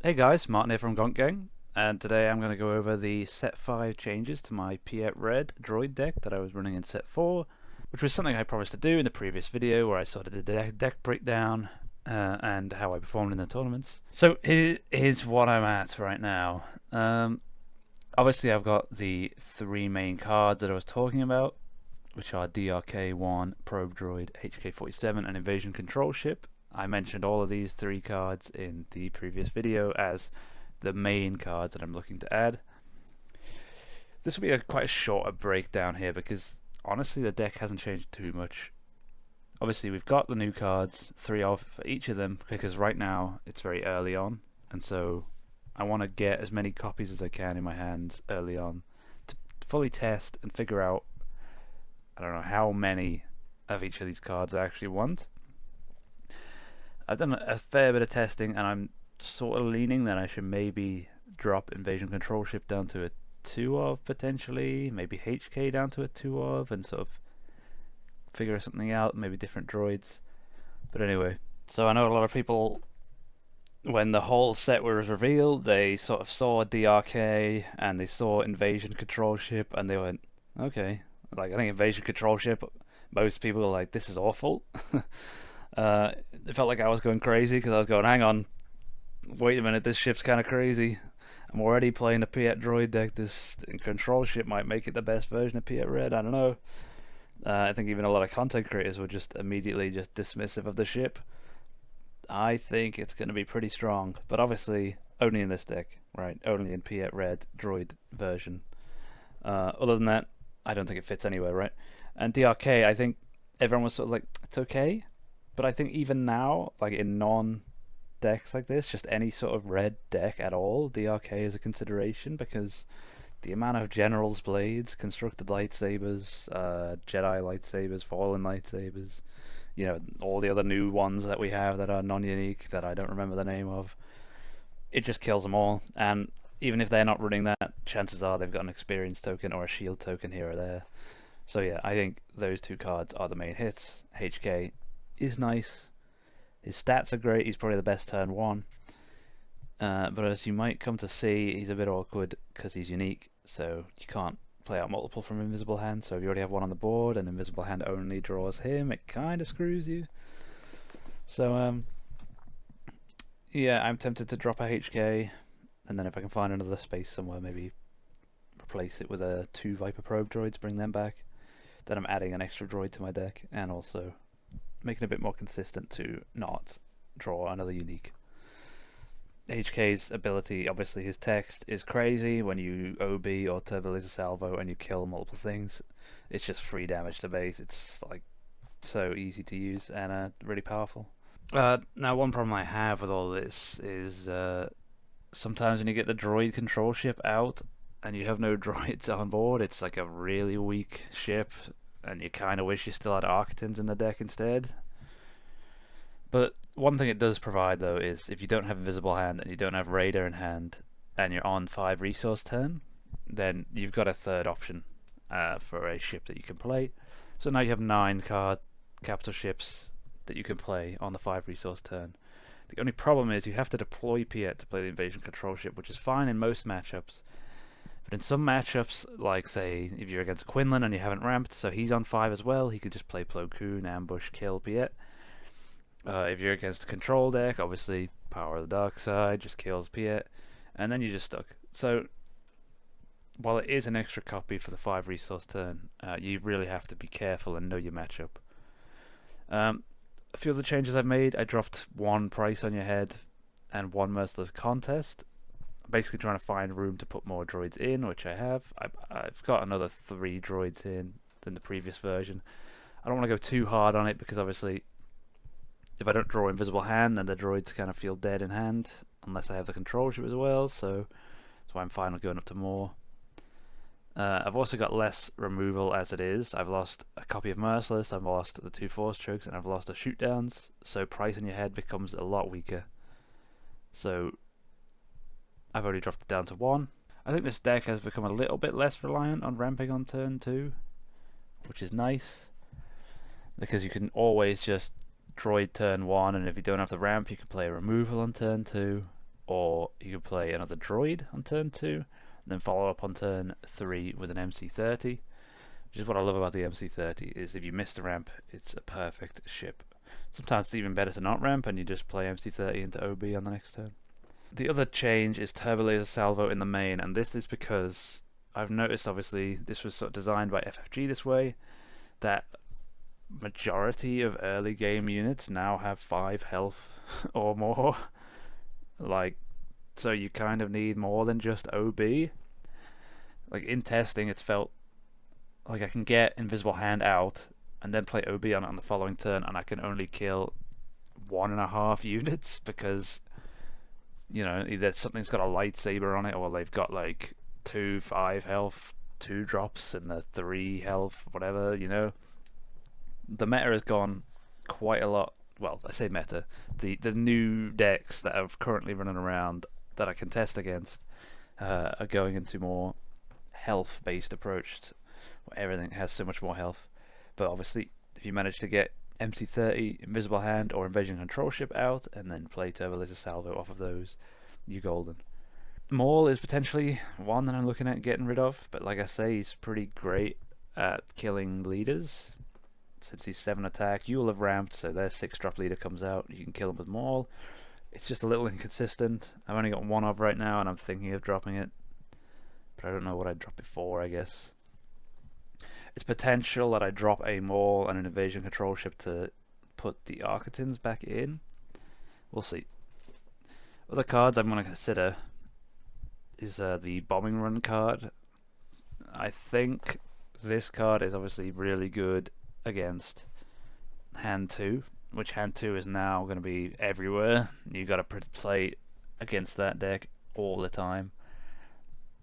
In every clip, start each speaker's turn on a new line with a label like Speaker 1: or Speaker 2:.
Speaker 1: Hey guys, Martin here from Gonk Gang, and today I'm going to go over the set 5 changes to my Piett Red droid deck that I was running in set 4, which was something I promised to do in the previous video where I sort of did the deck breakdown and how I performed in the tournaments. So here is what I'm at right now. Obviously I've got the 3 main cards that I was talking about, which are DRK-1, Probe Droid, HK-47 and Invasion Control Ship. I mentioned all of these 3 cards in the previous video as the main cards that I'm looking to add. This will be quite a shorter breakdown here because honestly the deck hasn't changed too much. Obviously we've got the new cards, 3 of for each of them, because right now it's very early on, and so I want to get as many copies as I can in my hands early on to fully test and figure out, I don't know how many of each of these cards I actually want. I've done a fair bit of testing and I'm sort of leaning that I should maybe drop Invasion Control Ship down to a 2 of potentially, maybe HK down to a 2 of, and sort of figure something out, maybe different droids. But anyway, so I know a lot of people, when the whole set was revealed, they sort of saw DRK and they saw Invasion Control Ship and they went, okay. Like, I think Invasion Control Ship, most people are like, this is awful. It felt like I was going crazy because I was going, hang on, wait a minute, this ship's kind of crazy. I'm already playing a Piett droid deck. This Control Ship might make it the best version of Piett Red. I don't know. I think even a lot of content creators were just immediately just dismissive of the ship. I think it's going to be pretty strong, but obviously only in this deck, right? Only in Piett Red droid version. Other than that, I don't think it fits anywhere, right? And DRK, I think everyone was sort of like, it's okay. But I think even now, like in non-decks like this, just any sort of red deck at all, DRK is a consideration because the amount of General's Blades, constructed lightsabers, Jedi lightsabers, fallen lightsabers, you know, all the other new ones that we have that are non-unique that I don't remember the name of, it just kills them all. And even if they're not running that, chances are they've got an experience token or a shield token here or there. So yeah, I think those 2 cards are the main hits. HK is nice. His stats are great. He's probably the best turn 1. But as you might come to see, he's a bit awkward because he's unique. So you can't play out multiple from Invisible Hand. So if you already have one on the board and Invisible Hand only draws him, it kind of screws you. So yeah, I'm tempted to drop a HK, and then if I can find another space somewhere, maybe replace it with a 2 Viper Probe droids, bring them back. Then I'm adding an extra droid to my deck, and also making it a bit more consistent to not draw another unique. HK's ability, obviously his text is crazy. When you OB or turbo laser salvo and you kill multiple things, it's just free damage to base. It's like so easy to use and really powerful. Now one problem I have with all this is sometimes when you get the droid control ship out and you have no droids on board, it's like a really weak ship and you kind of wish you still had Architons in the deck instead. But one thing it does provide though is if you don't have Invisible Hand and you don't have Raider in hand and you're on 5 resource turn, then you've got a third option for a ship that you can play. So now you have 9 card capital ships that you can play on the 5 resource turn. The only problem is you have to deploy Piett to play the Invasion Control Ship, which is fine in most matchups. But in some matchups, like say if you're against Quinlan and you haven't ramped, so he's on 5 as well, he could just play Plo Koon, ambush, kill Piett. If you're against a control deck, obviously Power of the Dark Side just kills Piett, and then you're just stuck. So while it is an extra copy for the 5 resource turn, you really have to be careful and know your matchup. A few of the changes I've made, I dropped 1 Price on Your Head and 1 Merciless Contest. I'm basically trying to find room to put more droids in, which I have. I've got another 3 droids in than the previous version. I don't want to go too hard on it because obviously if I don't draw Invisible Hand, then the droids kind of feel dead in hand unless I have the control ship as well, so that's why I'm fine with going up to more. I've also got less removal as it is. I've lost a copy of Merciless, I've lost the 2 Force Chokes, and I've lost the Shootdowns, so Price on Your Head becomes a lot weaker. So I've already dropped it down to 1. I think this deck has become a little bit less reliant on ramping on turn 2, which is nice, because you can always just droid turn 1, and if you don't have the ramp you can play a removal on turn 2. or you can play another droid on turn 2, and then follow up on turn 3 with an MC-30, which is what I love about the MC-30, is if you miss the ramp, it's a perfect ship. Sometimes it's even better to not ramp and you just play MC-30 into OB on the next turn. The other change is turbo laser salvo in the main, and this is because I've noticed, obviously, this was sort of designed by FFG this way, that majority of early game units now have 5 health or more. Like, so you kind of need more than just OB. Like, in testing, it's felt like I can get Invisible Hand out and then play OB on it on the following turn, and I can only kill 1.5 units because, you know, either something's got a lightsaber on it, or they've got like 2 5 health, 2 drops, and the 3 health, whatever, you know. The meta has gone quite a lot. Well, I say meta. The new decks that are currently running around that I can test against are going into more health-based approach, where everything has so much more health. But obviously, if you manage to get MC-30, Invisible Hand, or Invasion Control Ship out, and then play Turbo Laser Salvo off of those, you're golden. Maul is potentially one that I'm looking at getting rid of, but like I say, he's pretty great at killing leaders. Since he's 7 attack, you will have ramped, so their 6-drop leader comes out, you can kill him with Maul. It's just a little inconsistent. I've only got 1 of right now, and I'm thinking of dropping it, but I don't know what I'd drop before, I guess. It's potential that I drop a Maul and an Invasion Control Ship to put the Architins back in. We'll see. Other cards I'm going to consider is the Bombing Run card. I think this card is obviously really good against Hand 2, which Hand 2 is now going to be everywhere. You've got to play against that deck all the time.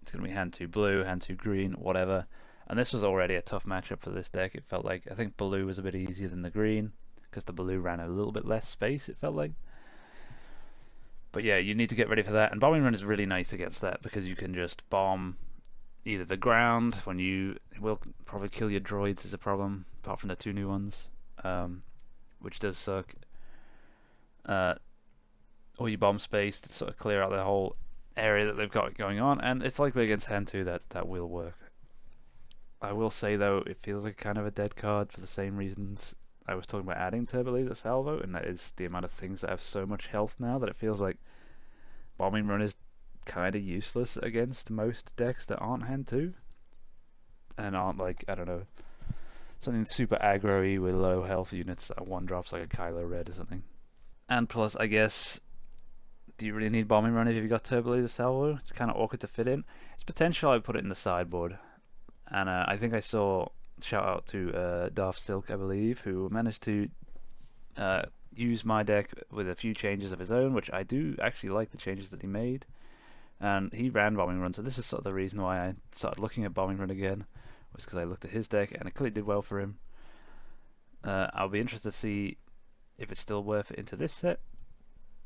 Speaker 1: It's going to be Hand 2 blue, Hand 2 green, whatever. And this was already a tough matchup for this deck. It felt like, I think blue was a bit easier than the green, because the blue ran a little bit less space, it felt like. But yeah, you need to get ready for that. And Bombing Run is really nice against that, because you can just bomb either the ground, when you will probably kill your droids is a problem, apart from the 2 new ones, which does suck. Or you bomb space to sort of clear out the whole area that they've got going on, and it's likely against Hand 2 that will work. I will say though, it feels like kind of a dead card for the same reasons I was talking about adding Turbo Laser Salvo, and that is the amount of things that have so much health now that it feels like Bombing Run is kind of useless against most decks that aren't Hand 2 and aren't, like, I don't know, something super aggro-y with low health units that 1-drops like a Kylo Red or something. And plus, I guess, do you really need Bombing Run if you've got Turbo Laser Salvo? It's kind of awkward to fit in. It's potential I put it in the sideboard, and I think I saw, shout out to Darth Silk, I believe, who managed to use my deck with a few changes of his own, which I do actually like the changes that he made. And he ran Bombing Run, so this is sort of the reason why I started looking at Bombing Run again, was because I looked at his deck and it clearly did well for him. I'll be interested to see if it's still worth it into this set.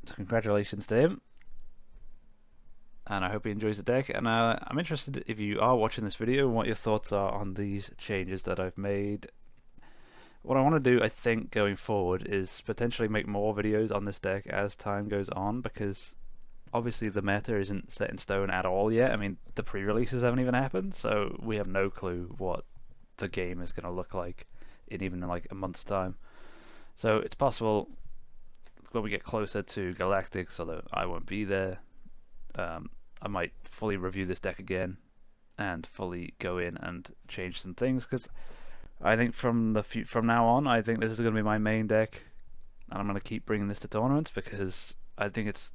Speaker 1: So congratulations to him, and I hope he enjoys the deck. And I'm interested, if you are watching this video, what your thoughts are on these changes that I've made. What I want to do, I think, going forward is potentially make more videos on this deck as time goes on, because obviously the meta isn't set in stone at all yet. I mean, the pre-releases haven't even happened, so we have no clue what the game is going to look like in even like a month's time. So it's possible when we get closer to Galactic, although I won't be there, I might fully review this deck again and fully go in and change some things, because I think from now on, I think this is going to be my main deck, and I'm going to keep bringing this to tournaments because I think it's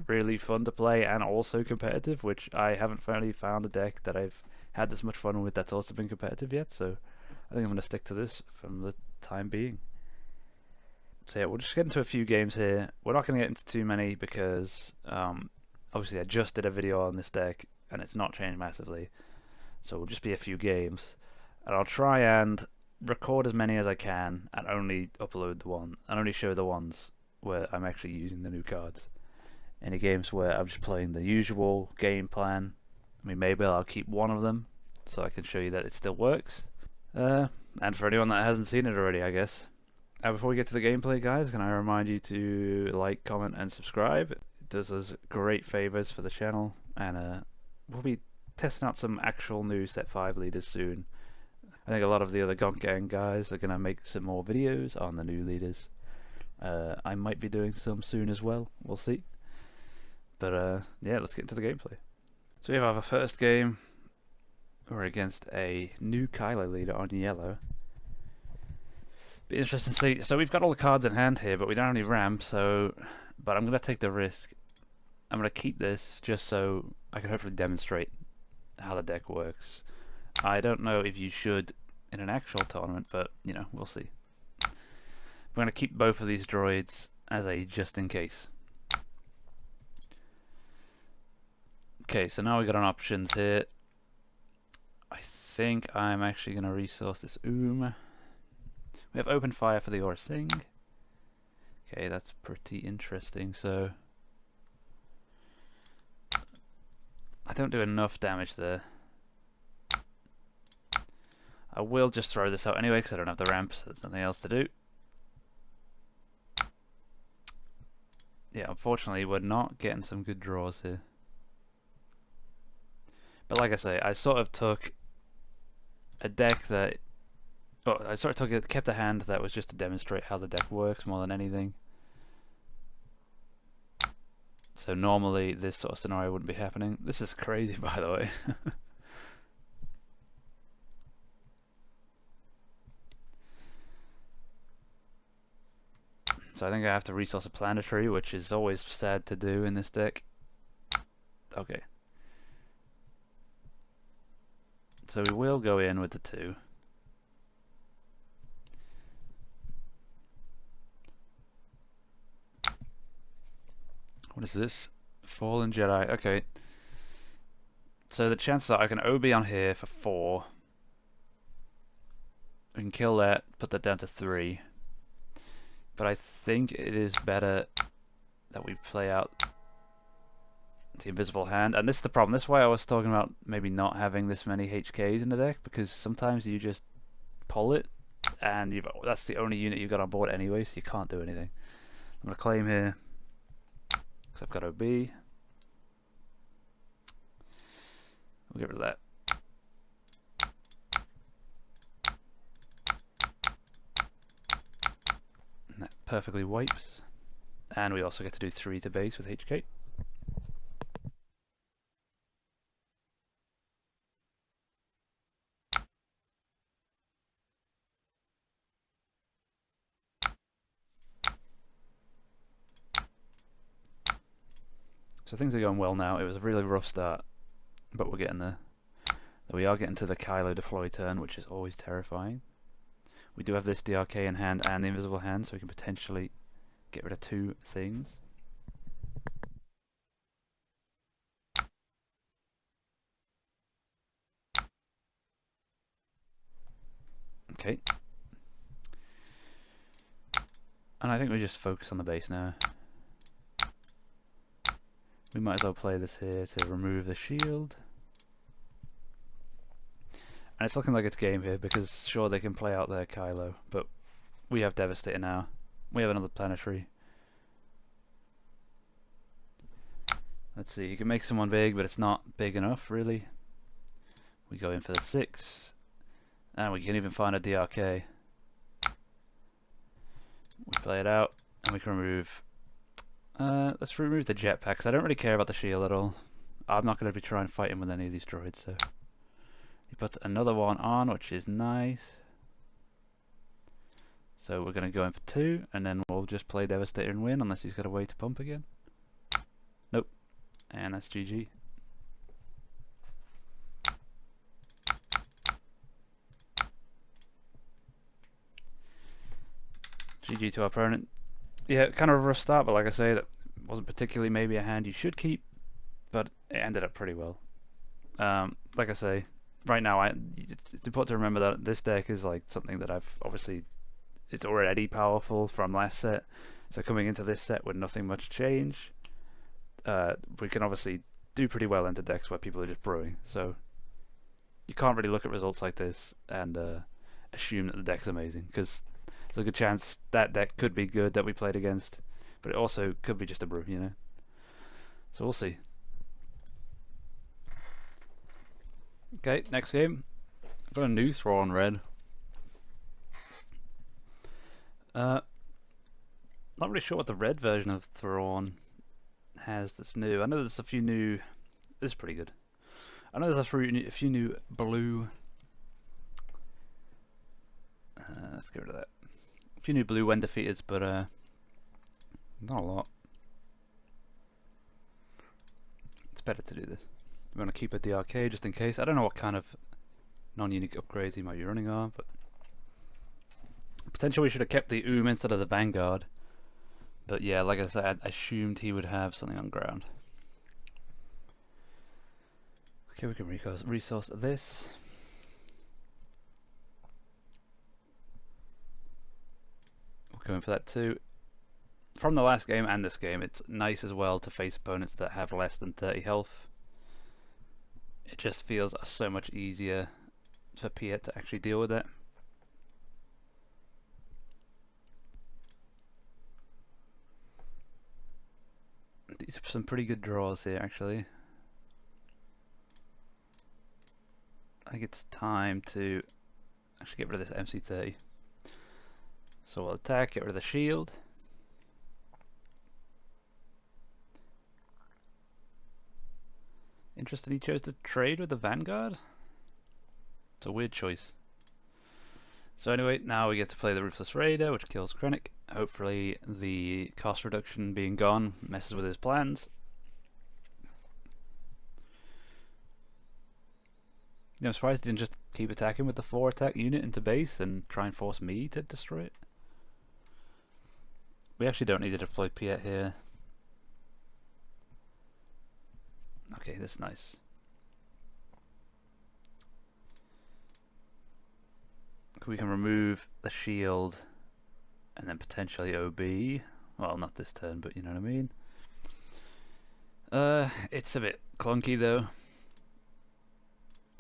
Speaker 1: really fun to play and also competitive, which I haven't finally found a deck that I've had this much fun with that's also been competitive yet. So I think I'm going to stick to this from the time being. So yeah, we'll just get into a few games here. We're not going to get into too many because obviously I just did a video on this deck and it's not changed massively, so it'll just be a few games, and I'll try and record as many as I can and only upload the one and only show the ones where I'm actually using the new cards. Any games where I'm just playing the usual game plan, I mean, maybe I'll keep one of them so I can show you that it still works, and for anyone that hasn't seen it already, I guess. Before we get to the gameplay, guys, can I remind you to like, comment and subscribe? It does us great favors for the channel, and we'll be testing out some actual new Set 5 leaders soon. I think a lot of the other Gonk Gang guys are going to make some more videos on the new leaders. I might be doing some soon as well, we'll see. But yeah, let's get into the gameplay. So we have our first game. We're against a new Kylo leader on yellow. Be interesting to see. So we've got all the cards in hand here, but we don't have any ramp, so... But I'm going to take the risk. I'm going to keep this just so I can hopefully demonstrate how the deck works. I don't know if you should in an actual tournament, but, you know, we'll see. We're going to keep both of these droids as a just in case. Okay, so now we've got an options here. I think I'm actually going to resource this We have open fire for the Aura Sing. Okay, that's pretty interesting. So I don't do enough damage there. I will just throw this out anyway because I don't have the ramp, so there's nothing else to do. Yeah, unfortunately we're not getting some good draws here. But like I say, I sort of took a deck that... Well, I sort of kept a hand that was just to demonstrate how the deck works more than anything. So normally this sort of scenario wouldn't be happening. This is crazy, by the way. So I think I have to resource a planetary, which is always sad to do in this deck. Okay. So we will go in with the 2. What is this? Fallen Jedi. Okay. So the chances are I can OB on here for 4. We can kill that, put that down to 3. But I think it is better that we play out the invisible hand. And this is the problem. This is why I was talking about maybe not having this many HKs in the deck, because sometimes you just pull it and that's the only unit you've got on board anyway, so you can't do anything. I'm going to claim here because I've got OB. We'll get rid of that. And that perfectly wipes. And we also get to do 3 to base with HK. So things are going well now. It was a really rough start, but we're getting there. We are getting to the Kylo deploy turn, which is always terrifying. We do have this DRK in hand and the invisible hand, so we can potentially get rid of 2 things. Okay. And I think we just focus on the base now. We might as well play this here to remove the shield. And it's looking like it's game here, because sure, they can play out their Kylo, but we have Devastator now. We have another planetary. Let's see, you can make someone big, but it's not big enough, really. We go in for the 6, and we can even find a DRK. We play it out, and we can remove... let's remove the jetpack, because I don't really care about the shield at all. I'm not going to be trying to fight him with any of these droids, so... He puts another one on, which is nice. So we're going to go in for 2, and then we'll just play Devastator and win, unless he's got a way to pump again. Nope. And that's GG. GG to our opponent. Yeah, kind of a rough start, but like I say, that wasn't particularly maybe a hand you should keep, but it ended up pretty well. Like I say, right now it's important to remember that this deck is like something that I've obviously, it's already powerful from last set, so coming into this set with nothing much change, we can obviously do pretty well into decks where people are just brewing, so you can't really look at results like this and assume that the deck's amazing, because there's a good chance that deck could be good that we played against, but it also could be just a brew, you know. So we'll see. Okay, next game. I've got a new Thrawn red. Not really sure what the red version of Thrawn has that's new. I know there's a few new. This is pretty good. I know there's a few new blue. Let's get rid of that. A few new blue when defeated, but not a lot. It's better to do this. I'm going to keep it the arcade just in case. I don't know what kind of non-unique upgrades he might be running on, but potentially we should have kept the instead of the Vanguard. But yeah, like I said, I assumed he would have something on ground. Okay, we can resource this. We're going for that too. From the last game and this game, it's nice as well to face opponents that have less than 30 health. It just feels so much easier for Piett to actually deal with that. These are some pretty good draws here, actually. I think it's time to actually get rid of this MC30. So we'll attack, get rid of the shield. Interesting he chose to trade with the Vanguard? It's a weird choice. So anyway, now we get to play the Ruthless Raider, which kills Krennic. Hopefully the cost reduction being gone messes with his plans. I'm surprised he didn't just keep attacking with the 4 attack unit into base and try and force me to destroy it. We actually don't need to deploy Piett here. Okay, that's nice. We can remove the shield and then potentially OB. Well, not this turn, but you know what I mean. It's a bit clunky though.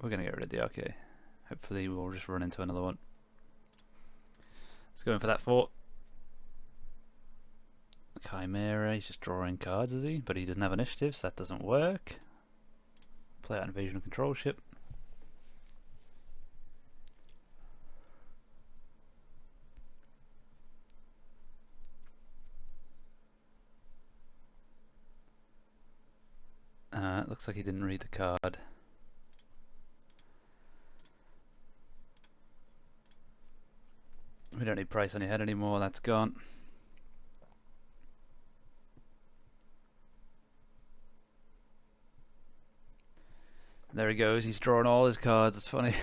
Speaker 1: We're gonna get rid of the RK. Hopefully we'll just run into another one. Let's go in for that fort. Chimera, he's just drawing cards, is he? But he doesn't have initiative, so that doesn't work. Play out invasion of control ship. Looks like he didn't read the card. We don't need price on your head anymore, that's gone. There he goes, he's drawing all his cards, it's funny.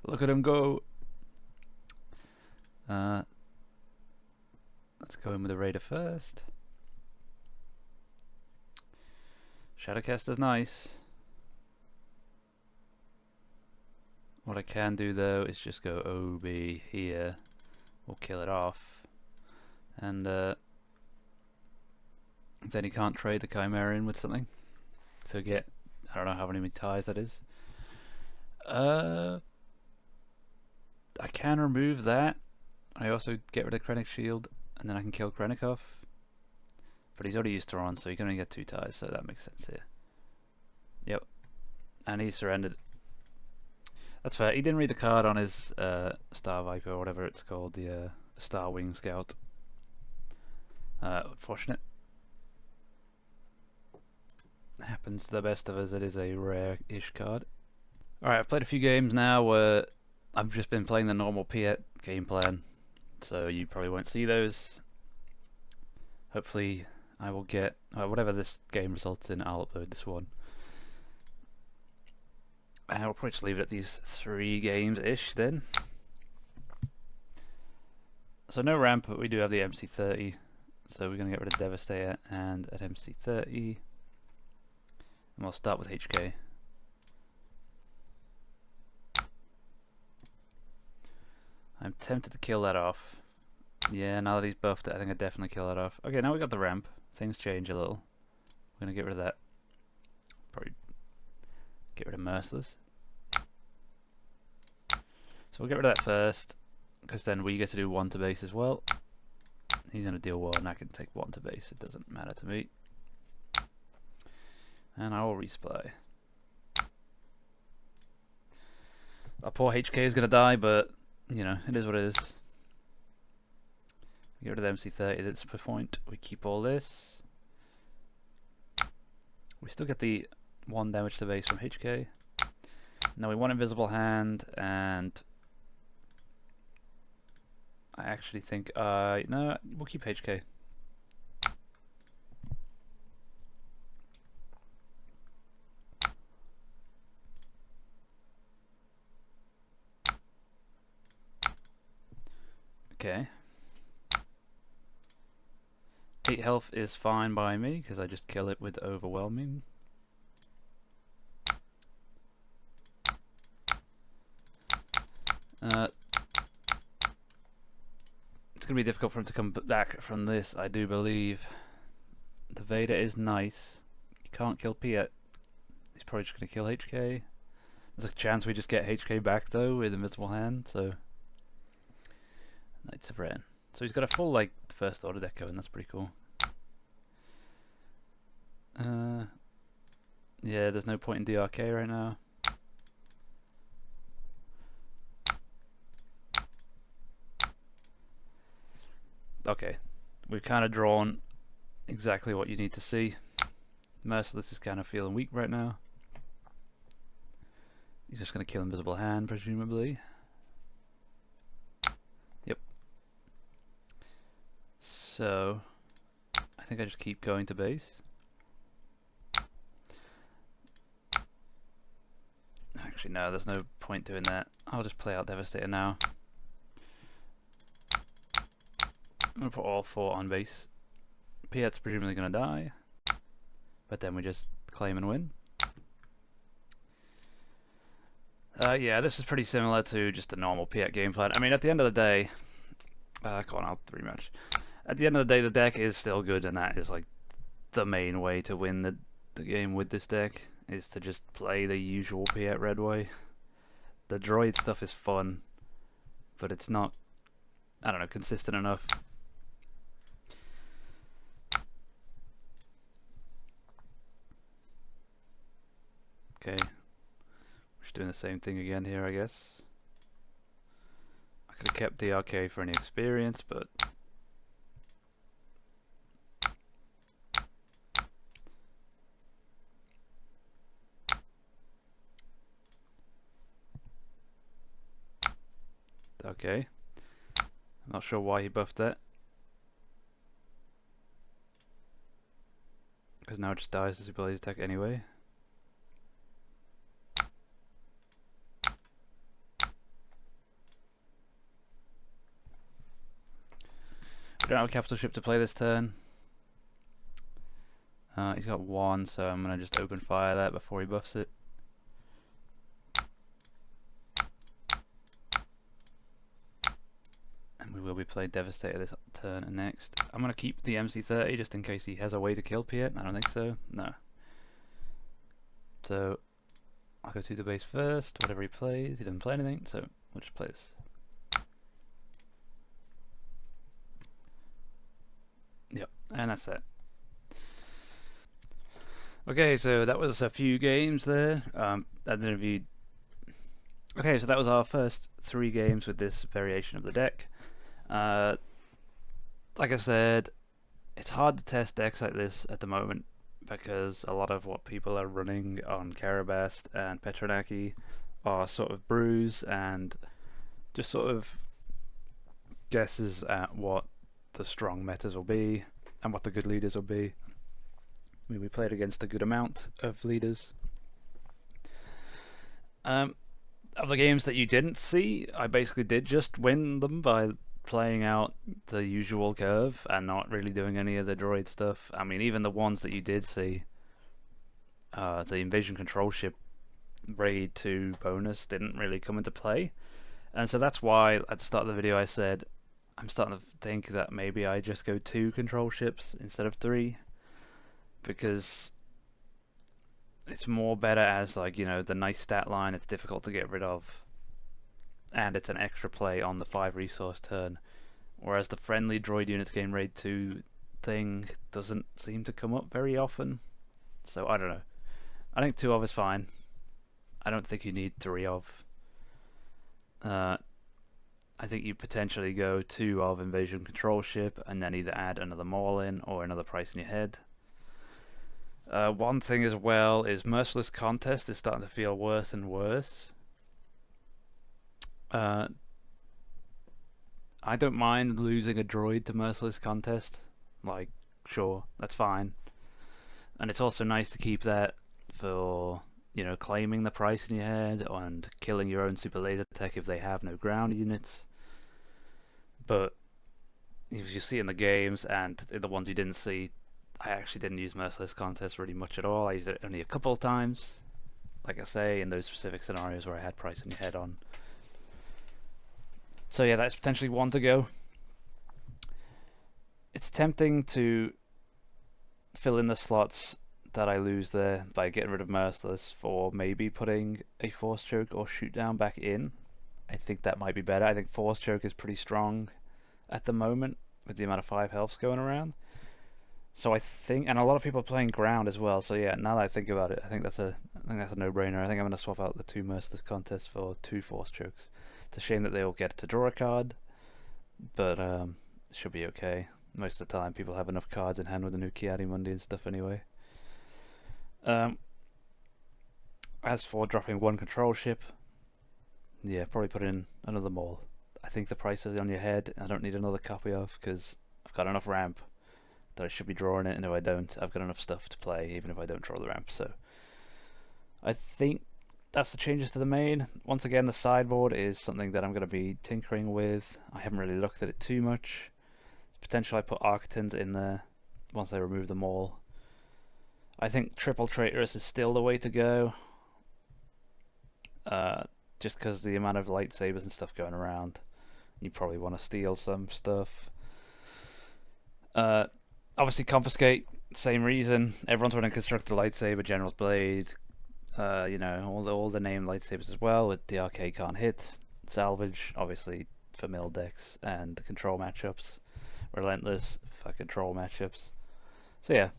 Speaker 1: Look at him go. Let's go in with the Raider first. Shadowcaster's nice. What I can do though is just go OB here. We'll kill it off. And then he can't trade the Chimera in with something. So get, I don't know how many ties that is. I can remove that. I also get rid of Krennic's shield, and then I can kill Krennic off. But he's already used Thrawn, so he can only get 2 ties, so that makes sense here. Yep. And he surrendered. That's fair. He didn't read the card on his Star Viper, or whatever it's called, the Star Wing Scout. Unfortunate. Happens to the best of us, it is a rare-ish card. Alright, I've played a few games now where I've just been playing the normal Piett game plan, so you probably won't see those. Hopefully I will get, whatever this game results in, I'll upload this one. And I'll probably just leave it at these 3 games-ish then. So no ramp, but we do have the MC30, so we're going to get rid of Devastator and at MC30. And we'll start with HK. I'm tempted to kill that off. Yeah, now that he's buffed it, I think I definitely kill that off. Okay, now we got the ramp. Things change a little. We're gonna get rid of that. Probably get rid of Merciless. So we'll get rid of that first, because then we get to do 1 to base as well. He's gonna deal 1, I can take 1 to base, it doesn't matter to me. And I will resupply. Our poor HK is going to die, but, you know, it is what it is. Get rid of the MC30 at this point. We keep all this. We still get the 1 damage to base from HK. Now we want Invisible Hand, and I actually think, no, we'll keep HK. Okay. 8 health is fine by me, because I just kill it with Overwhelming. It's going to be difficult for him to come back from this, I do believe. The Vader is nice. You can't kill Piett. He's probably just going to kill HK. There's a chance we just get HK back, though, with Invisible Hand, so... Knights of Ren. So he's got a full, like, First Order deck going, that's pretty cool. Yeah, there's no point in DRK right now. Okay, we've kind of drawn exactly what you need to see. Merciless is kind of feeling weak right now. He's just going to kill Invisible Hand, presumably. Yep. So, I think I just keep going to base. Actually, no, there's no point doing that. I'll just play out Devastator now. I'm going to put all 4 on base. Piett's presumably going to die, but then we just claim and win. Yeah, this is pretty similar to just a normal Piett game plan. I mean, at the end of the day, come on, I'll rematch. At the end of the day, the deck is still good, and that is like the main way to win the game with this deck, is to just play the usual Piett red way. The droid stuff is fun, but it's not, I don't know, consistent enough. Okay, we're just doing the same thing again here, I guess. I could have kept DRK for any experience, but okay. I'm not sure why he buffed that, because now it just dies as a blaze attack anyway. We don't have a capital ship to play this turn. He's got 1, so I'm going to just open fire that before he buffs it. And we will be playing Devastator this turn and next. I'm going to keep the MC30 just in case he has a way to kill Piett. I don't think so. No. So I'll go to the base first. Whatever he plays, he doesn't play anything, so we'll just play this. Yep, and that's it. Okay, so that was a few games there. Okay, so that was our first 3 games with this variation of the deck. Like I said, it's hard to test decks like this at the moment because a lot of what people are running on Karabast and Petronaki are sort of brews and just sort of guesses at what the strong metas will be and what the good leaders will be. I mean, we played against a good amount of leaders. Of the games that you didn't see, I basically did just win them by playing out the usual curve and not really doing any of the droid stuff. I mean, even the ones that you did see, the Invasion Control Ship Raid 2 bonus didn't really come into play. And so that's why at the start of the video I said I'm starting to think that maybe I just go 2 control ships instead of 3, because it's more better as, like, you know, the nice stat line. It's difficult to get rid of, and it's an extra play on the 5 resource turn, whereas the friendly droid units game raid 2 thing doesn't seem to come up very often. So I don't know. I think 2 of is fine. I don't think you need 3 of. I think you potentially go 2 of invasion control ship and then either add another Maul in or another price in your head. One thing as well is Merciless Contest is starting to feel worse and worse. I don't mind losing a droid to Merciless Contest. Like, sure, that's fine. And it's also nice to keep that for, you know, claiming the price in your head and killing your own super laser tech if they have no ground units. But if you see in the games and in the ones you didn't see, I actually didn't use Merciless Contest really much at all. I used it only a couple of times, like I say, in those specific scenarios where I had price in your head on. So yeah, that's potentially 1 to go. It's tempting to fill in the slots that I lose there by getting rid of Merciless for maybe putting a Force Choke or Shoot Down back in. I think that might be better. I think Force Choke is pretty strong at the moment with the amount of 5 healths going around. So I think, and a lot of people are playing ground as well. So yeah, now that I think about it, I think that's a no-brainer. I think I'm going to swap out the 2 Merciless Contests for 2 Force Chokes. It's a shame that they all get to draw a card, but it should be okay. Most of the time, people have enough cards in hand with the new Kiadi Mundi and stuff anyway. As for dropping 1 control ship, yeah, probably put in another Maul. I think the price is on your head. I don't need another copy of because I've got enough ramp that I should be drawing it, and if I don't, I've got enough stuff to play even if I don't draw the ramp. So I think that's the changes to the main. Once again, the sideboard is something that I'm going to be tinkering with. I haven't really looked at it too much. Potentially I put Architons in there once I remove them all. I think triple Traitorous is still the way to go. Just because the amount of lightsabers and stuff going around. You probably want to steal some stuff. Obviously Confiscate, same reason. Everyone's running Constructed Lightsaber, General's Blade, you know, all the named lightsabers as well with the arcade can't hit. Salvage, obviously for mill decks and control matchups. Relentless for control matchups. So yeah,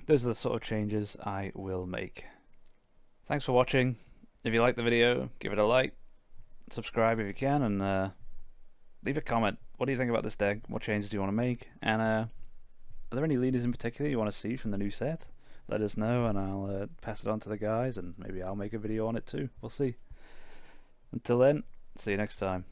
Speaker 1: those are the sort of changes I will make. Thanks for watching. If you liked the video, give it a like, subscribe if you can, and leave a comment. What do you think about this deck? What changes do you want to make? And are there any leaders in particular you want to see from the new set? Let us know and I'll pass it on to the guys, and maybe I'll make a video on it too. We'll see. Until then, see you next time.